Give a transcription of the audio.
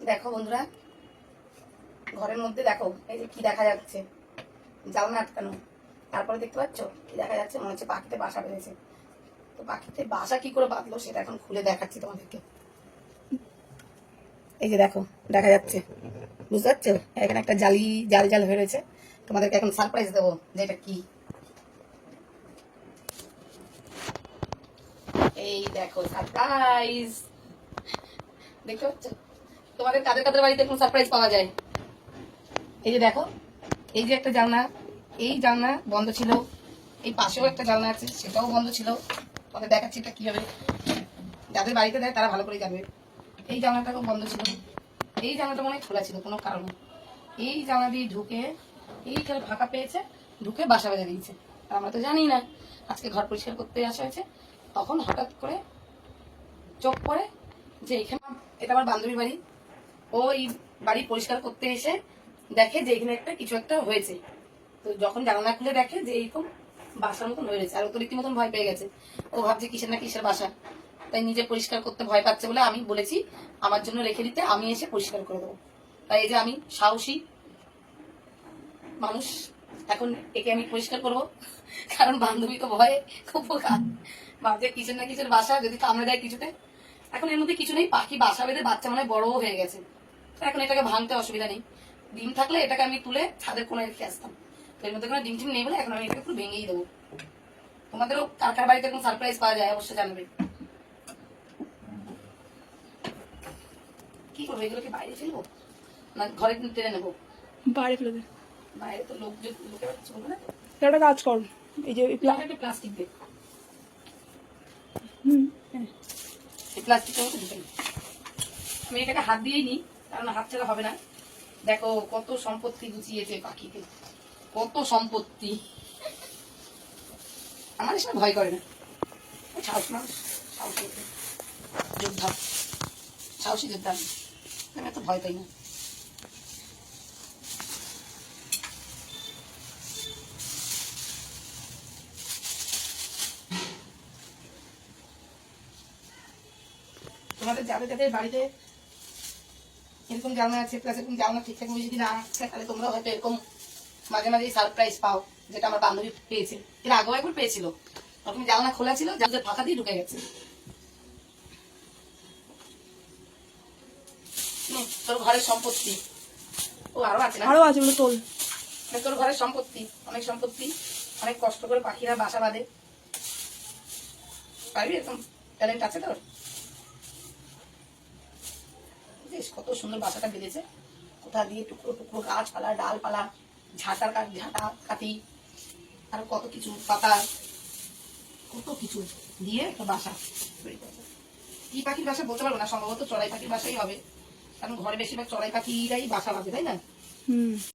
দেখো বন্ধুরা, ঘরের মধ্যে দেখো এই যে কি দেখা যাচ্ছে, জানলা আটকানো। তারপরে দেখতে পাচ্ছ কি দেখা যাচ্ছে, মনে হচ্ছে পাখিতে বাসা বেঁধেছে। তো পাখিতে বাসা কি করে বাঁধলো সেটা এখন খুলে দেখাচ্ছি তোমাদেরকে। এই যে দেখো দেখা যাচ্ছে, বুঝতে পারছো? এখানে একটা জাল জাল হয়ে রয়েছে। তোমাদেরকে এখন সারপ্রাইজ দেবো যে এটা কি। এই দেখো সারপ্রাইজ, দেখতে পাচ্ছ? তোমাদের কাদের কাদের বাড়িতে এখন সারপ্রাইজ পাওয়া যায়? এই যে দেখো, এই যে একটা জানলা, এই জানলা বন্ধ ছিল, এই পাশেও একটা জানলা আছে, সেটাও বন্ধ ছিল। তোমাদের দেখাচ্ছি এটা কিভাবে, যাদের বাড়িতে দেয় তারা ভালো করে জানবে। এই জানলাটাও বন্ধ ছিল, এই জানলাটা মনে হয় খোলা ছিল কোনো কারণে। এই জানলা দিয়ে ঢুকে এইখানে ফাঁকা পেয়েছে, ঢুকে বাসা বেঁধে দিয়েছে। আর আমরা তো জানি না, আজকে ঘর পরিষ্কার করতে আসা হয়েছে, তখন হঠাৎ করে চোখ পড়ে যে এখানে, এটা আমার বান্ধবীর বাড়ি। ও এই বাড়ি পরিষ্কার করতে এসে দেখে যে এখানে একটা কিছু একটা হয়েছে। তো যখন জানলা খুলে দেখে যে এইরকম বাসার মতন হয়ে গেছে, আর ও তো রীতিমতন ভয় পেয়ে গেছে। ও ভাবছে কিসের না কিসের বাসা, তাই নিজে পরিষ্কার করতে ভয় পাচ্ছে বলে আমি বলেছি আমার জন্য রেখে দিতে, আমি এসে পরিষ্কার করে দেবো। তাই এই যে আমি সাহসী মানুষ, এখন একে আমি পরিষ্কার করবো, কারণ বান্ধবী তো ভয়ে খুব বোকা, ভাবছে কিসের না কিসের বাসা, যদি কামড়ে দেয় কিছুতে। এখন এর মধ্যে কিছু নেই, পাখি বাসা বেঁধে বাচ্চা মানে বড়ও হয়ে গেছে। এখন এটাকে ভাঙতে অসুবিধা নেই। ডিম থাকলে এটাকে আমি তুলে ছাদের কোনায় রেখে আসতাম। তো এর মধ্যে কোনো ডিম টিম নেই বলে এখন আমি এটাকে একটু ভেঙেই দেবো। তোমাদেরও কার কার বাড়িতে কোনো সারপ্রাইজ পাওয়া যায় অবশ্যই জানাবে। কি করবো, এগুলোকে বাইরে ফেলবো না ঘরে টেনে নেবো? বাইরে ফেলে দে। বাইরে তো লোকে চলবে না। একটা কাজ কর, এই যে একটা প্লাস্টিক দে, হ্যাঁ। এই প্লাস্টিকটা মতো ঢুকে নি। আমি এটাকে হাত দিয়েই নিই, কারণ হাত ছাড়া হবে না। দেখো কত সম্পত্তি গুছিয়েছে পাখিকে, কত সম্পত্তি। আমার এসব ভয় করে না, সাহস মানুষ, সাহসী যোদ্ধা, সাহসী যোদ্ধা। আমি এত ভয় পাই না। তোমাদের যাদের যাদের বাড়িতে এরকম জানলা আছে, প্লাস এরকম জানলা ঠিকঠাক ভাবে যদি না আছে, তাহলে তোমরা হয়তো এরকম মাঝে মাঝে সারপ্রাইজ পাও, যেটা আমার বান্ধবী পেয়েছে। এর আগেও একবার পেয়েছিল, তখন জানলা খোলা ছিল, জানলা ফাঁকা দিয়ে ঢুকে গেছে। তোর ঘরের সম্পত্তি, ও আরো আছে না? আরো আছে বলে তোল। তোর ঘরের সম্পত্তি, অনেক সম্পত্তি, অনেক কষ্ট করে পাখিরা বাসা বাঁধে। পারবি, এরকম ট্যালেন্ট আছে তোর। কত সুন্দর বাসাটা বেঁধেছে, কোথা দিয়ে টুকরো টুকরো গাছপালা, ডালপালা, ঝাঁটা কাটি, আর কত কিছু পাতা, কত কিছু দিয়ে একটা বাসা তৈরি করেছে। কি পাখির বাসা বলতে পারবো না, সম্ভবত চড়াই পাখির বাসাই হবে, কারণ ঘরে বেশিরভাগ চড়াই পাখিরাই বাসা বাঁধে, তাই না?